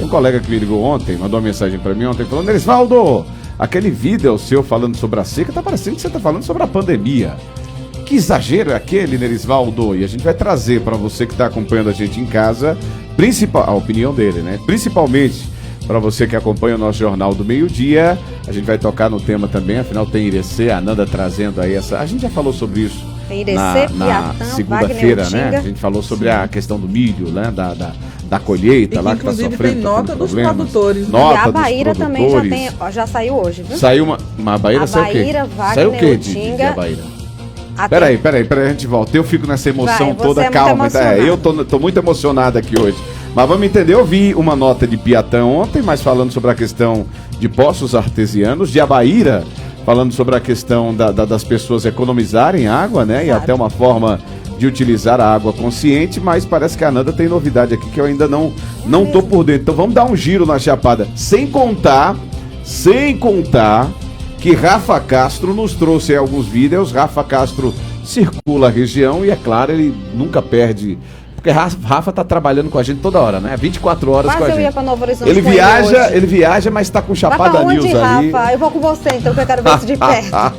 um colega que me ligou ontem, mandou uma mensagem para mim ontem, falando: Nerisvaldo, aquele vídeo seu falando sobre a seca, tá parecendo que você tá falando sobre a pandemia. Que exagero é aquele, Nerisvaldo? E a gente vai trazer para você que está acompanhando a gente em casa, a opinião dele, né? Principalmente para você que acompanha o nosso Jornal do Meio-Dia. A gente vai tocar no tema também, afinal tem Irecê, a Nanda trazendo aí essa... A gente já falou sobre isso na segunda-feira, né? A gente falou sobre a questão do milho, né? Da colheita, lá que está sofrendo. Inclusive tem nota dos produtores. Nota e a Baíra também já saiu hoje, viu? Saiu uma Baíra, saiu o quê? Saiu o quê de a Baíra? Peraí, a gente volta. Eu fico nessa emoção toda, calma. Eu tô muito emocionado aqui hoje. Mas vamos entender, eu vi uma nota de Piatã ontem, mas falando sobre a questão de poços artesianos, de Abaíra, falando sobre a questão das pessoas economizarem água, né? Exato. E até uma forma de utilizar a água consciente, mas parece que a Nanda tem novidade aqui que eu ainda não tô por dentro. Então vamos dar um giro na Chapada, sem contar que Rafa Castro nos trouxe alguns vídeos. Rafa Castro circula a região e, é claro, ele nunca perde, porque Rafa tá trabalhando com a gente toda hora, né? 24 horas com a gente. Eu ia pra Novo Horizonte ele viaja, mas tá com Chapada News ali. Rafa? Eu vou com você, então, que eu quero ver isso de perto.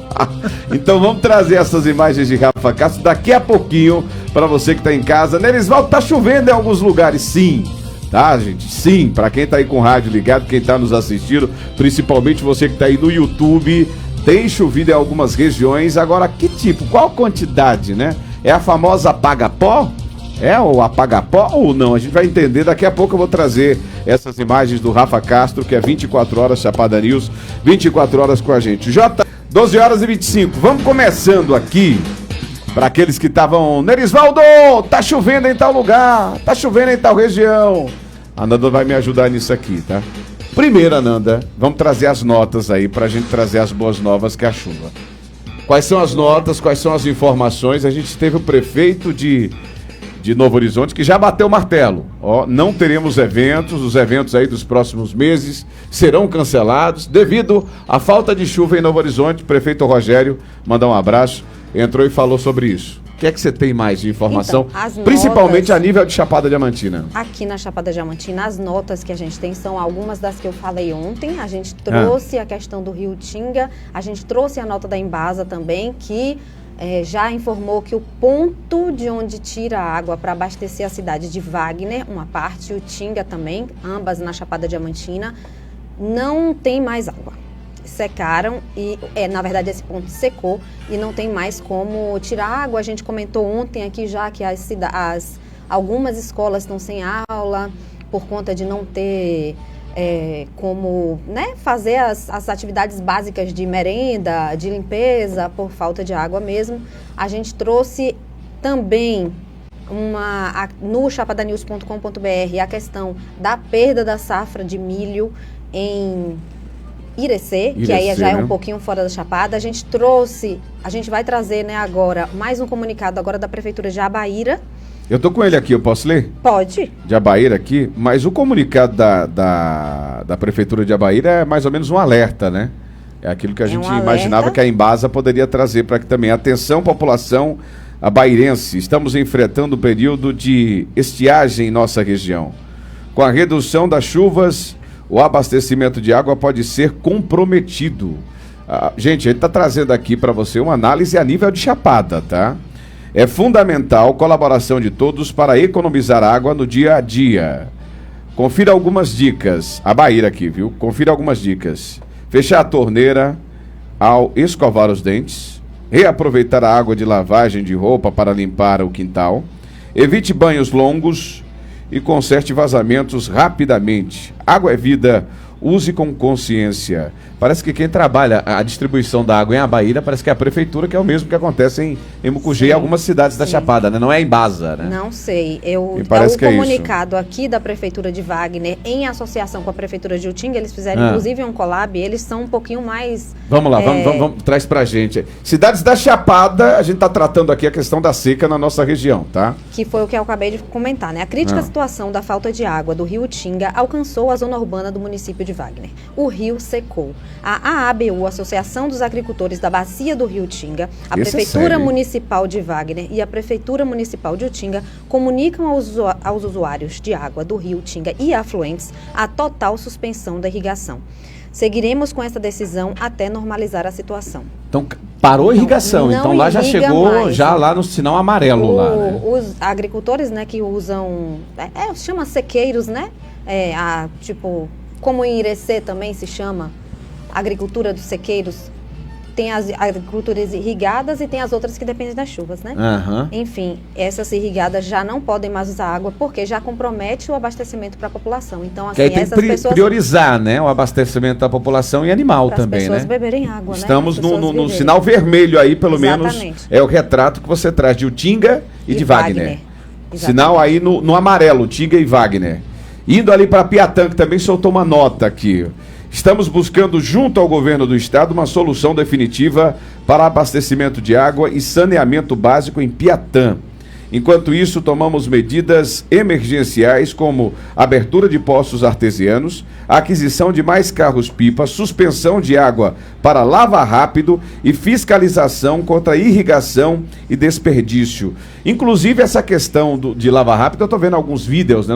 Então vamos trazer essas imagens de Rafa Castro daqui a pouquinho para você que tá em casa. Nerisvaldo, tá chovendo em alguns lugares, sim. Tá, gente? Sim, para quem tá aí com o rádio ligado, quem tá nos assistindo, principalmente você que tá aí no YouTube, tem chovido em algumas regiões. Agora, que tipo? Qual quantidade, né? É a famosa apaga-pó? É o apaga-pó ou não? A gente vai entender. Daqui a pouco eu vou trazer essas imagens do Rafa Castro, que é 24 horas, Chapada News, 24 horas com a gente. 12 horas e 25. Vamos começando aqui. Para aqueles que estavam, Nerisvaldo, tá chovendo em tal lugar, tá chovendo em tal região. A Nanda vai me ajudar nisso aqui, tá? Primeiro, Nanda, vamos trazer as notas aí pra gente trazer as boas novas que é a chuva. Quais são as notas, quais são as informações? A gente teve o prefeito de Novo Horizonte que já bateu o martelo. Ó, não teremos eventos, os eventos aí dos próximos meses serão cancelados devido à falta de chuva em Novo Horizonte. Prefeito Rogério, mandar um abraço. Entrou e falou sobre isso. O que é que você tem mais de informação? Então, principalmente a nível de Chapada Diamantina. Aqui na Chapada Diamantina, as notas que a gente tem são algumas das que eu falei ontem. A gente trouxe a questão do Rio Tinga, a gente trouxe a nota da Embasa também, que já informou que o ponto de onde tira a água para abastecer a cidade de Wagner, uma parte, e o Tinga também, ambas na Chapada Diamantina, não tem mais água. Secaram e, na verdade, esse ponto secou e não tem mais como tirar água. A gente comentou ontem aqui já que algumas escolas estão sem aula por conta de não ter como, né, fazer as atividades básicas de merenda, de limpeza, por falta de água mesmo. A gente trouxe também no chapadanews.com.br a questão da perda da safra de milho em Irecê, que aí já é um pouquinho fora da Chapada. A gente vai trazer, né, agora, mais um comunicado agora da Prefeitura de Abaíra. Eu tô com ele aqui, eu posso ler? Pode. De Abaíra aqui, mas o comunicado da Prefeitura de Abaíra é mais ou menos um alerta, né? É aquilo que a gente imaginava que a Embasa poderia trazer para aqui também. Atenção, população abairense, estamos enfrentando um período de estiagem em nossa região. Com a redução das chuvas, o abastecimento de água pode ser comprometido. Gente, a gente está trazendo aqui para você uma análise a nível de Chapada, tá? É fundamental a colaboração de todos para economizar água no dia a dia. Confira algumas dicas. A Baíra aqui, viu? Confira algumas dicas. Fechar a torneira ao escovar os dentes. Reaproveitar a água de lavagem de roupa para limpar o quintal. Evite banhos longos e conserte vazamentos rapidamente. Água é vida, use com consciência. Parece que quem trabalha a distribuição da água em Abaíra, parece que é a prefeitura, que é o mesmo que acontece em Mucugê e algumas cidades da Chapada, né? Não é a Embasa, né? Não sei. O comunicado aqui da Prefeitura de Wagner, em associação com a Prefeitura de Utinga, eles fizeram inclusive um collab, eles são um pouquinho mais... Vamos lá, vamos, traz pra gente. Cidades da Chapada, a gente tá tratando aqui a questão da seca na nossa região, tá? Que foi o que eu acabei de comentar, né? A crítica situação da falta de água do rio Utinga alcançou a zona urbana do município de Wagner. O rio secou. A ABU, Associação dos Agricultores da Bacia do Rio Tinga, a Prefeitura Municipal de Wagner e a Prefeitura Municipal de Utinga comunicam aos usuários de água do Rio Tinga e afluentes a total suspensão da irrigação. Seguiremos com essa decisão até normalizar a situação. Então, parou a irrigação. Então, lá já chegou, mais, já lá no sinal amarelo. Lá, né? Os agricultores, né, que usam, chama sequeiros, né? Tipo, como em Irecê também se chama, agricultura dos sequeiros. Tem as agriculturas irrigadas e tem as outras que dependem das chuvas, né? Uhum. Enfim, essas irrigadas já não podem mais usar água porque já compromete o abastecimento para a população. Então, assim, essas pessoas... priorizar, né, o abastecimento da população e animal também, né? As pessoas beberem água, Estamos no sinal vermelho aí, pelo Exatamente. menos, é o retrato que você traz de Utinga e de Wagner. Sinal aí no amarelo, Utinga e Wagner. Indo ali para Piatã, que também soltou uma nota aqui. Estamos buscando, junto ao governo do estado, uma solução definitiva para abastecimento de água e saneamento básico em Piatã. Enquanto isso, tomamos medidas emergenciais como abertura de poços artesianos, aquisição de mais carros-pipa, suspensão de água para lava rápido e fiscalização contra irrigação e desperdício. Inclusive, essa questão de lava rápido, eu estou vendo alguns vídeos, né?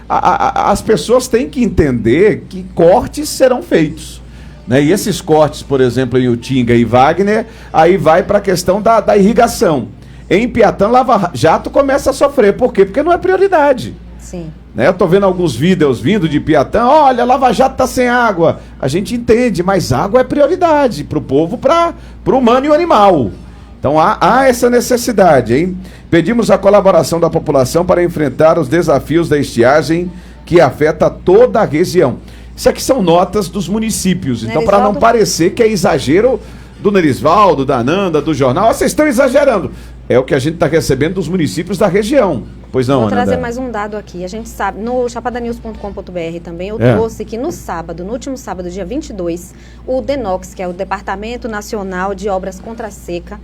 As pessoas têm que entender que cortes serão feitos. Né? E esses cortes, por exemplo, em Utinga e Wagner, aí vai para a questão da irrigação. Em Piatã, Lava Jato começa a sofrer. Por quê? Porque não é prioridade. Sim. Né? Eu estou vendo alguns vídeos vindo de Piatã. Olha, Lava Jato está sem água. A gente entende, mas água é prioridade para o povo, para o humano e o animal. Então há essa necessidade, hein? Pedimos a colaboração da população para enfrentar os desafios da estiagem que afeta toda a região. Isso aqui são notas dos municípios. Então, para não parecer que é exagero do Nerisvaldo, da Ananda, do jornal, vocês estão exagerando. É o que a gente está recebendo dos municípios da região. Pois não, Vou Ananda? trazer mais um dado aqui. A gente sabe, no chapadanews.com.br também, eu trouxe que no último sábado, dia 22, o DENOX, que é o Departamento Nacional de Obras Contra a Seca,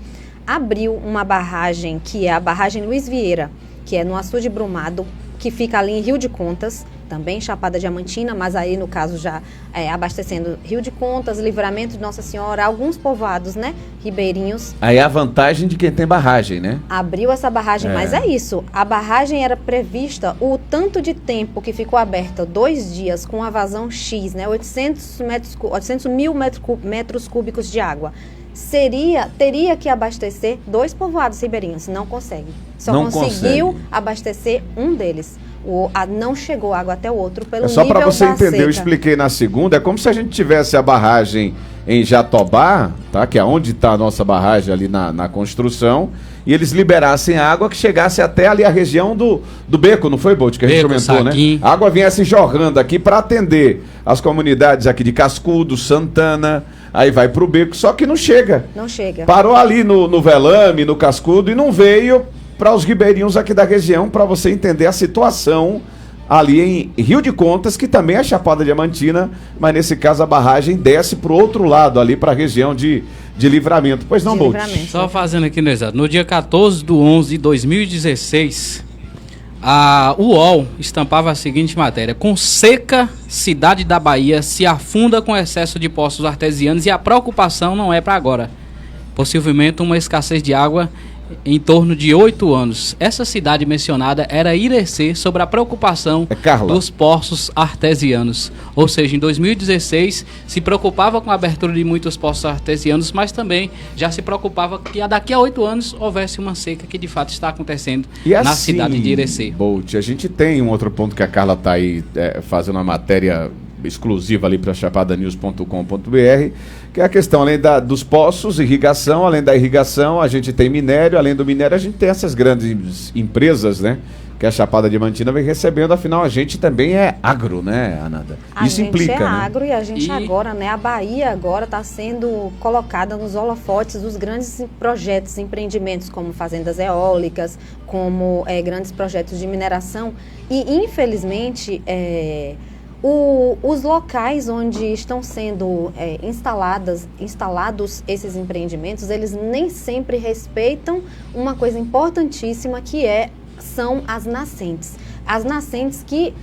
abriu uma barragem, que é a barragem Luiz Vieira, que é no Açude Brumado, que fica ali em Rio de Contas, também Chapada Diamantina, mas aí no caso já abastecendo Rio de Contas, Livramento de Nossa Senhora, alguns povoados, né, ribeirinhos. Aí é a vantagem de quem tem barragem, né? Abriu essa barragem, mas é isso, a barragem era prevista, o tanto de tempo que ficou aberta, 2 dias, com a vazão X, né, 800 mil metros cúbicos de água. Teria que abastecer 2 povoados ribeirinhos, não consegue. Só conseguiu abastecer um deles. Não chegou água até o outro pelo nível da seca. Só para você entender, eu expliquei na segunda, é como se a gente tivesse a barragem em Jatobá, tá? Que é onde está a nossa barragem ali na construção, e eles liberassem água que chegasse até ali a região do Beco, não foi, Bolt? Que a gente comentou, né? A água viesse jorrando aqui para atender as comunidades aqui de Cascudo, Santana, aí vai para o Beco, só que não chega. Não chega. Parou ali no Velame, no Cascudo, e não veio para os ribeirinhos aqui da região, para você entender a situação ali em Rio de Contas, que também é Chapada Diamantina, mas nesse caso a barragem desce para o outro lado, ali para a região de Livramento. Pois não, Bolt? Só fazendo aqui no exato. No dia 14/11/2016, a UOL estampava a seguinte matéria: com seca, cidade da Bahia se afunda com excesso de poços artesianos e a preocupação não é para agora. Possivelmente uma escassez de água em torno de 8 anos. Essa cidade mencionada era Irecê, sobre a preocupação dos poços artesianos. Ou seja, em 2016 se preocupava com a abertura de muitos poços artesianos, mas também já se preocupava que daqui a 8 anos houvesse uma seca, que de fato está acontecendo na cidade de Irecê. Bolt, a gente tem um outro ponto que a Carla está aí fazendo uma matéria exclusiva ali para chapadanews.com.br, que é a questão, além dos poços, irrigação, além da irrigação, a gente tem minério, além do minério a gente tem essas grandes empresas, né, que a Chapada Diamantina vem recebendo, afinal a gente também é agro, né, Ananda? Isso implica, né? A gente é agro, e a gente agora, né, a Bahia agora está sendo colocada nos holofotes dos grandes projetos, empreendimentos como fazendas eólicas, como grandes projetos de mineração, e infelizmente os locais onde estão sendo instalados esses empreendimentos, eles nem sempre respeitam uma coisa importantíssima, que são as nascentes. As nascentes que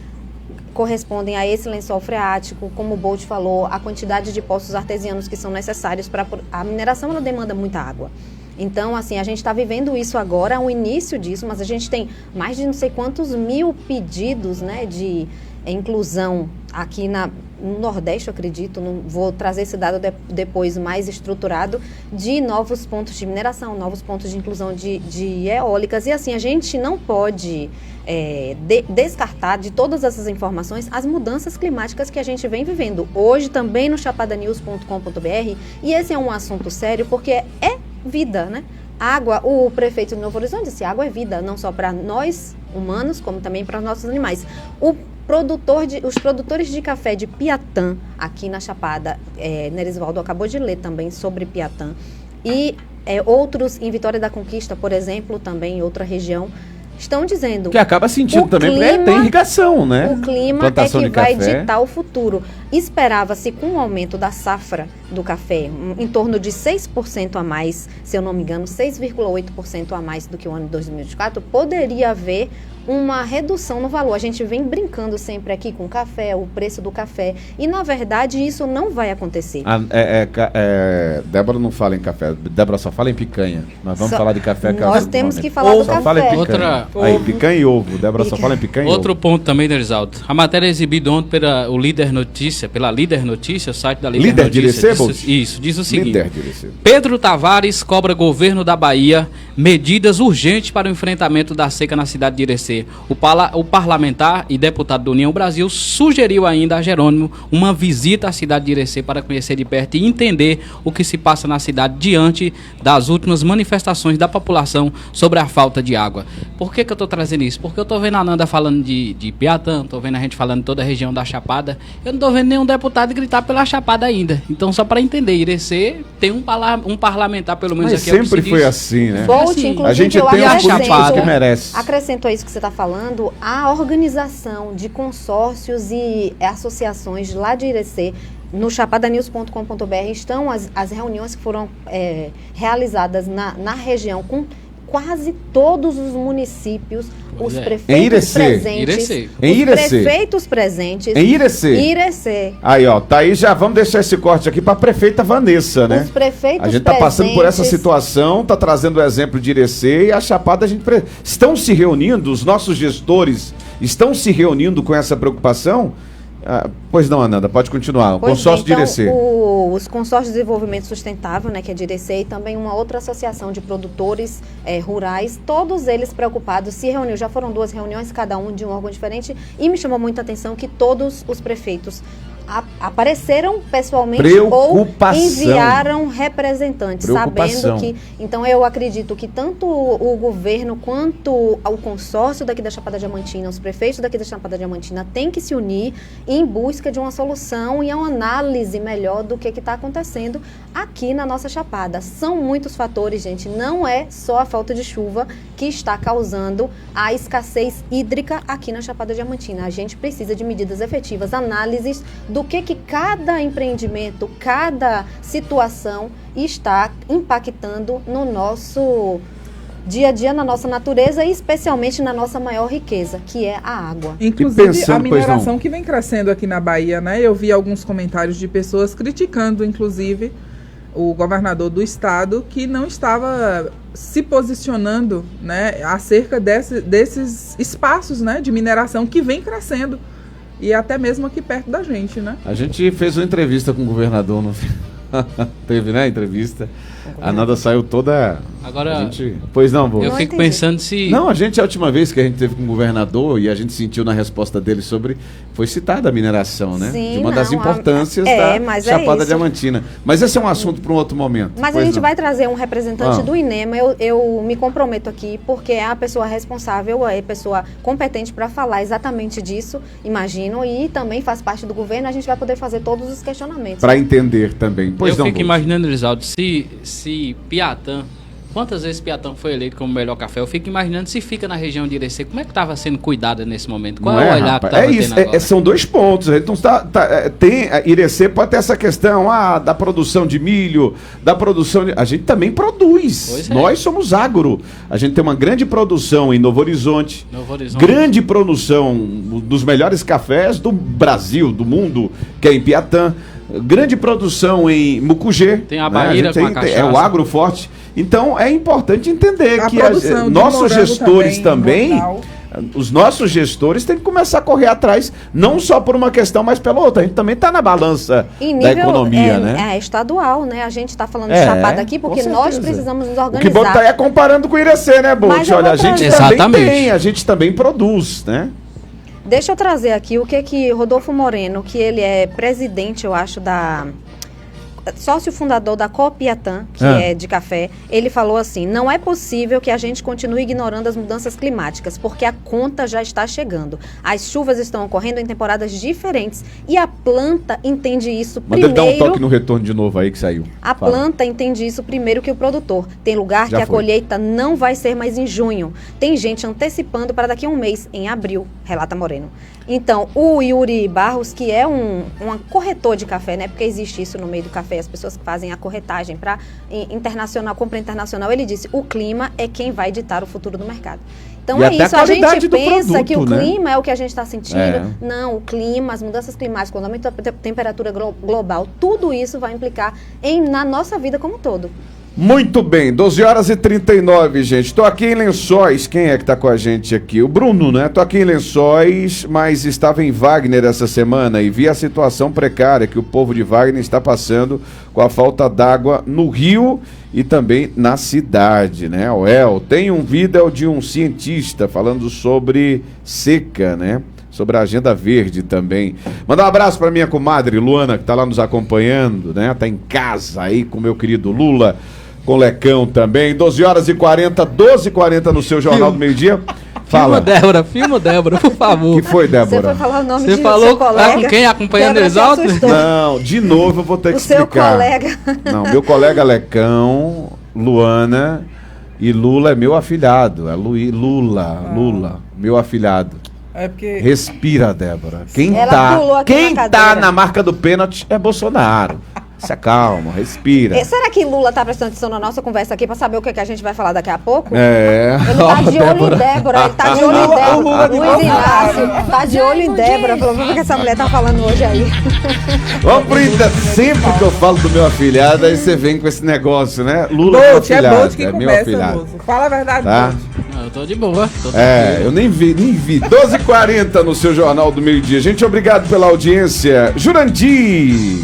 correspondem a esse lençol freático, como o Bolt falou, a quantidade de poços artesianos que são necessários para a mineração, ela demanda muita água. Então, assim, a gente está vivendo isso agora, o início disso, mas a gente tem mais de não sei quantos mil pedidos, né, de inclusão aqui no Nordeste, eu acredito, não vou trazer esse dado depois mais estruturado, de novos pontos de mineração, novos pontos de inclusão de eólicas. E assim, a gente não pode descartar de todas essas informações as mudanças climáticas que a gente vem vivendo. Hoje também no chapadanews.com.br, e esse é um assunto sério porque é vida, né? Água, o prefeito de Novo Horizonte disse, água é vida, não só para nós humanos, como também para os nossos animais. Os produtores de café de Piatã, aqui na Chapada, Nerisvaldo acabou de ler também sobre Piatã, e outros em Vitória da Conquista, por exemplo, também em outra região, estão dizendo... Que acaba sentindo também, porque tem irrigação, né? O clima plantação é que vai café. ditar o futuro. Esperava-se, com o aumento da safra do café, em torno de 6% a mais, se eu não me engano, 6,8% a mais do que o ano de 2024, poderia haver uma redução no valor. A gente vem brincando sempre aqui com o café, o preço do café, e na verdade isso não vai acontecer. Débora não fala em café, Débora só fala em picanha. Nós vamos falar de café. Nós temos que falar do café. Fala em picanha. Aí, picanha e ovo. Débora só fala em picanha e ovo. Outro ponto também, Nerisvaldo. A matéria é exibida ontem pela Líder Notícia, o site da Líder Notícia. Diz o seguinte. Pedro Tavares cobra governo da Bahia medidas urgentes para o enfrentamento da seca na cidade de Irecê. O parlamentar e deputado da União Brasil sugeriu ainda a Jerônimo uma visita à cidade de Irecê para conhecer de perto e entender o que se passa na cidade diante das últimas manifestações da população sobre a falta de água. Por que eu estou trazendo isso? Porque eu estou vendo a Nanda falando de Piatã, estou vendo a gente falando de toda a região da Chapada, eu não estou vendo nenhum deputado gritar pela Chapada ainda. Então, só para entender, Irecê tem um parlamentar, pelo menos, mas aqui. Sempre foi assim, né? Inclusive, a gente tem uma Chapada que merece. Acrescentou isso que você está falando, a organização de consórcios e associações lá de Irecê, no chapadanews.com.br, estão as reuniões que foram realizadas na região com quase todos os municípios, os prefeitos presentes. Prefeitos presentes. Em Irecê. Irecê. Aí, ó, tá aí, já vamos deixar esse corte aqui para a prefeita Vanessa, né? Os prefeitos a gente tá passando por essa situação, tá trazendo o exemplo de Irecê e a Chapada, estão se reunindo, os nossos gestores estão se reunindo com essa preocupação? Pois não, Ananda, pode continuar. O consórcio de Irecê. Os consórcios de desenvolvimento sustentável, né, que é de Irecê, e também uma outra associação de produtores rurais, todos eles preocupados, se reuniu. Já foram 2 reuniões, cada um de um órgão diferente, e me chamou muita atenção que todos os prefeitos apareceram pessoalmente ou enviaram representantes, sabendo que... Então, eu acredito que tanto o governo quanto o consórcio daqui da Chapada Diamantina, os prefeitos daqui da Chapada Diamantina têm que se unir em busca de uma solução e uma análise melhor do que está acontecendo aqui na nossa Chapada. São muitos fatores, gente, não é só a falta de chuva que está causando a escassez hídrica aqui na Chapada Diamantina. A gente precisa de medidas efetivas, análises do que cada empreendimento, cada situação está impactando no nosso dia a dia, na nossa natureza e especialmente na nossa maior riqueza, que é a água. Inclusive a mineração que vem crescendo aqui na Bahia, né? Eu vi alguns comentários de pessoas criticando, inclusive, o governador do estado, que não estava se posicionando, né, acerca desses espaços, né, de mineração que vem crescendo. E até mesmo aqui perto da gente, né? A gente fez uma entrevista com o governador no teve, né, entrevista. A Nanda saiu toda... Agora, pois não, vô. Eu fico pensando se... Não, a última vez que a gente teve com o governador e a gente sentiu na resposta dele sobre... Foi citada a mineração, né? Sim, de uma das importâncias da Chapada Diamantina. Mas esse é um assunto para um outro momento. Mas a gente vai trazer um representante do INEMA, eu me comprometo aqui, porque é a pessoa responsável, é a pessoa competente para falar exatamente disso, imagino, e também faz parte do governo, a gente vai poder fazer todos os questionamentos. Para entender também. Pois eu fico imaginando, Risaldo, se Piatã Quantas vezes Piatã foi eleito como o melhor café? Eu fico imaginando se fica na região de Irecê, como é que estava sendo cuidada nesse momento? Qual é o olhar que estava tendo agora? São dois pontos. Então, Irecê pode ter essa questão da produção de milho, da produção de... A gente também produz. Nós somos agro. A gente tem uma grande produção em Novo Horizonte. Grande produção dos melhores cafés do Brasil, do mundo, que é em Piatã. Grande produção em Mucugê. Tem a Bahia com a cachaça. É o agro forte. Então, é importante entender que nossos gestores também os nossos gestores têm que começar a correr atrás, não só por uma questão, mas pela outra. A gente também está na balança da economia, né? É estadual, né? A gente está falando de Chapada aqui porque nós precisamos nos organizar. O que Bolt está é comparando com o Irecê, né, Bolt? Olha, a gente também tem, a gente também produz, né? Deixa eu trazer aqui o que Rodolfo Moreno, que ele é presidente, eu acho, sócio fundador da Copiatã, que é de café, ele falou assim: não é possível que a gente continue ignorando as mudanças climáticas, porque a conta já está chegando. As chuvas estão ocorrendo em temporadas diferentes e a planta entende isso primeiro. Manda ele dar um toque no retorno de novo aí que saiu. A planta entende isso primeiro que o produtor. Tem lugar que a colheita não vai ser mais em junho. Tem gente antecipando para daqui a um mês, em abril, relata Moreno. Então, o Yuri Barros, que é um corretor de café, né? Porque existe isso no meio do café, as pessoas que fazem a corretagem para internacional, compra internacional, ele disse: o clima é quem vai ditar o futuro do mercado. Então é isso, a gente pensa que o clima é o que a gente está sentindo. Não, o clima, as mudanças climáticas, o aumento da temperatura global, tudo isso vai implicar na nossa vida como um todo. Muito bem, 12h39, gente. Estou aqui em Lençóis. Quem é que está com a gente aqui? O Bruno, né? Estou aqui em Lençóis, mas estava em Wagner essa semana e vi a situação precária que o povo de Wagner está passando com a falta d'água no rio e também na cidade, né? Tem um vídeo de um cientista falando sobre seca, né? Sobre a agenda verde também. Mandar um abraço para minha comadre Luana, que está lá nos acompanhando, né? Tá em casa aí com o meu querido Lula, com o Lecão também. 12h40, 12h40 no seu Jornal do Meio-Dia. Fala. Filma Débora, por favor. O que foi, Débora? Você foi falar o nome do seu colega? Com quem? Acompanhando o Exalto? Não, de novo eu vou ter que explicar. O seu colega. Não, meu colega Lecão, Luana e Lula é meu afilhado. É Lula, meu afilhado. É porque... Respira, Débora. Quem tá na marca do pênalti é Bolsonaro. Se acalma, respira. Será que Lula tá prestando atenção na nossa conversa aqui pra saber o que a gente vai falar daqui a pouco? Ele tá de olho em Débora, ele tá de olho em Débora. Luiz Inácio tá de olho em Débora. Falou, o que essa mulher tá falando hoje aí? Vamos pro Inter. Sempre que eu falo do meu afilhado, aí você vem com esse negócio, né? Lula é meu afilhado. Bolt que meu afilhado. Moço. Fala a verdade, tá? Eu tô de boa. Eu nem vi. 12h40 no seu Jornal do Meio-Dia. Gente, obrigado pela audiência. Jurandir.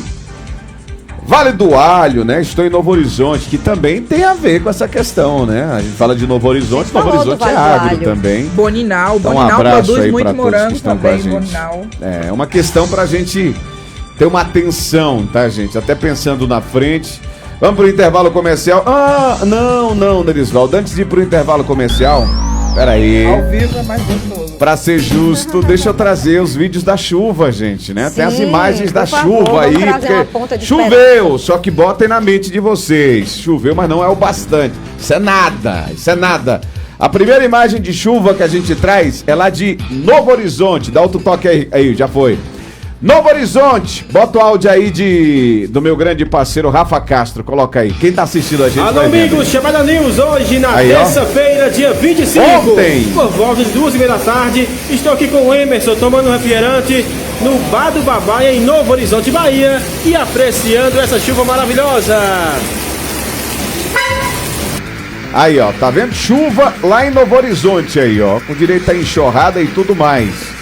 Vale do Alho, né? Estou em Novo Horizonte, que também tem a ver com essa questão, né? A gente fala de Novo Horizonte, Novo Horizonte é agro também. Boninal, então, Boninal produz muito morango também, Boninal. É uma questão pra gente ter uma atenção, tá, gente? Até pensando na frente. Vamos pro intervalo comercial. Não, Nerisvaldo, antes de ir pro intervalo comercial, peraí. Ao vivo é mais gostoso. Pra ser justo, deixa eu trazer os vídeos da chuva, gente, né? Sim, tem as imagens da chuva aí, porque choveu, só que botem na mente de vocês. Choveu, mas não é o bastante. Isso é nada. A primeira imagem de chuva que a gente traz é lá de Novo Horizonte. Dá outro toque aí, já foi. Novo Horizonte, bota o áudio aí do meu grande parceiro Rafa Castro, coloca aí. Quem tá assistindo a gente? Alô, amigos, Chapada News, hoje na terça-feira, dia 25, ontem, por volta de 2h30 da tarde, estou aqui com o Emerson, tomando um refrigerante no Bar do Babaia, em Novo Horizonte, Bahia, e apreciando essa chuva maravilhosa. Aí, tá vendo? Chuva lá em Novo Horizonte aí, com direito a enxurrada e tudo mais.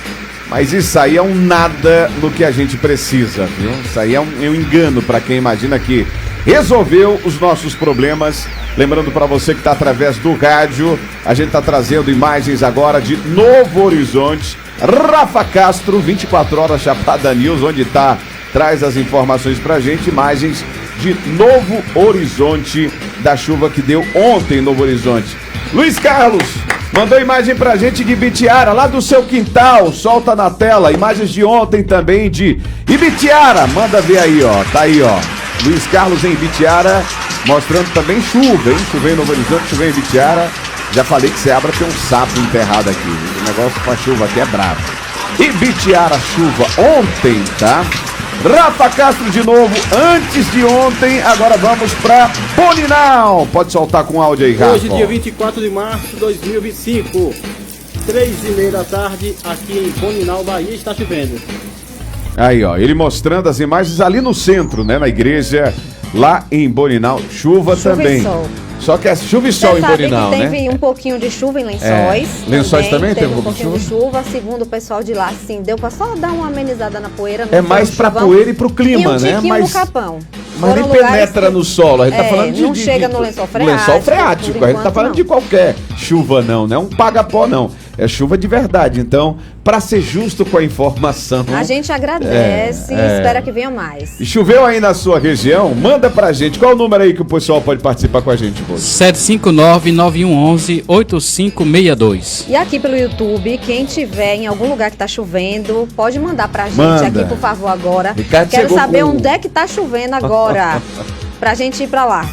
Mas isso aí é um nada do que a gente precisa, viu? Isso aí é um engano para quem imagina que resolveu os nossos problemas. Lembrando para você que está através do rádio, a gente está trazendo imagens agora de Novo Horizonte. Rafa Castro, 24 horas Chapada News, onde traz as informações pra gente, imagens de Novo Horizonte, da chuva que deu ontem em Novo Horizonte. Luiz Carlos, Mandou imagem pra gente de Ibitiara, lá do seu quintal, solta na tela, imagens de ontem também de Ibitiara, manda ver aí, ó, tá aí, ó, Luiz Carlos em Ibitiara, mostrando também chuva, hein, choveu em Novo Horizonte, choveu em Ibitiara, já falei que Seabra tem um sapo enterrado aqui, o negócio com a chuva aqui é bravo. Ibitiara, chuva ontem, tá? Rafa Castro de novo, antes de ontem, agora vamos pra Boninal. Pode soltar com áudio aí, Rafa. Hoje, dia 24 de março de 2025, 3h30 da tarde, aqui em Boninal, Bahia, está chovendo. Aí, ó, ele mostrando as imagens ali no centro, né, na igreja, lá em Boninal, chuva também. E sol. Só que é chuva e sol em Boninal, né? Teve um pouquinho de chuva em Lençóis. Lençóis também teve um pouquinho de chuva. Segundo o pessoal de lá, sim, deu pra só dar uma amenizada na poeira. É mais pra poeira e pro clima, né? Mas no capão. Mas nem penetra no solo, a gente tá falando de... Não chega no lençol freático. Lençol freático, a gente tá falando de qualquer chuva não, não é um paga-pó não. É chuva de verdade, então, pra ser justo com a informação... A gente agradece e espera que venha mais. E choveu aí na sua região? Manda pra gente. Qual o número aí que o pessoal pode participar com a gente, Bozo? 759-9111-8562. E aqui pelo YouTube, quem tiver em algum lugar que tá chovendo, pode mandar pra gente aqui, por favor, agora. Ricardo Quero saber onde é que tá chovendo agora, pra gente ir pra lá.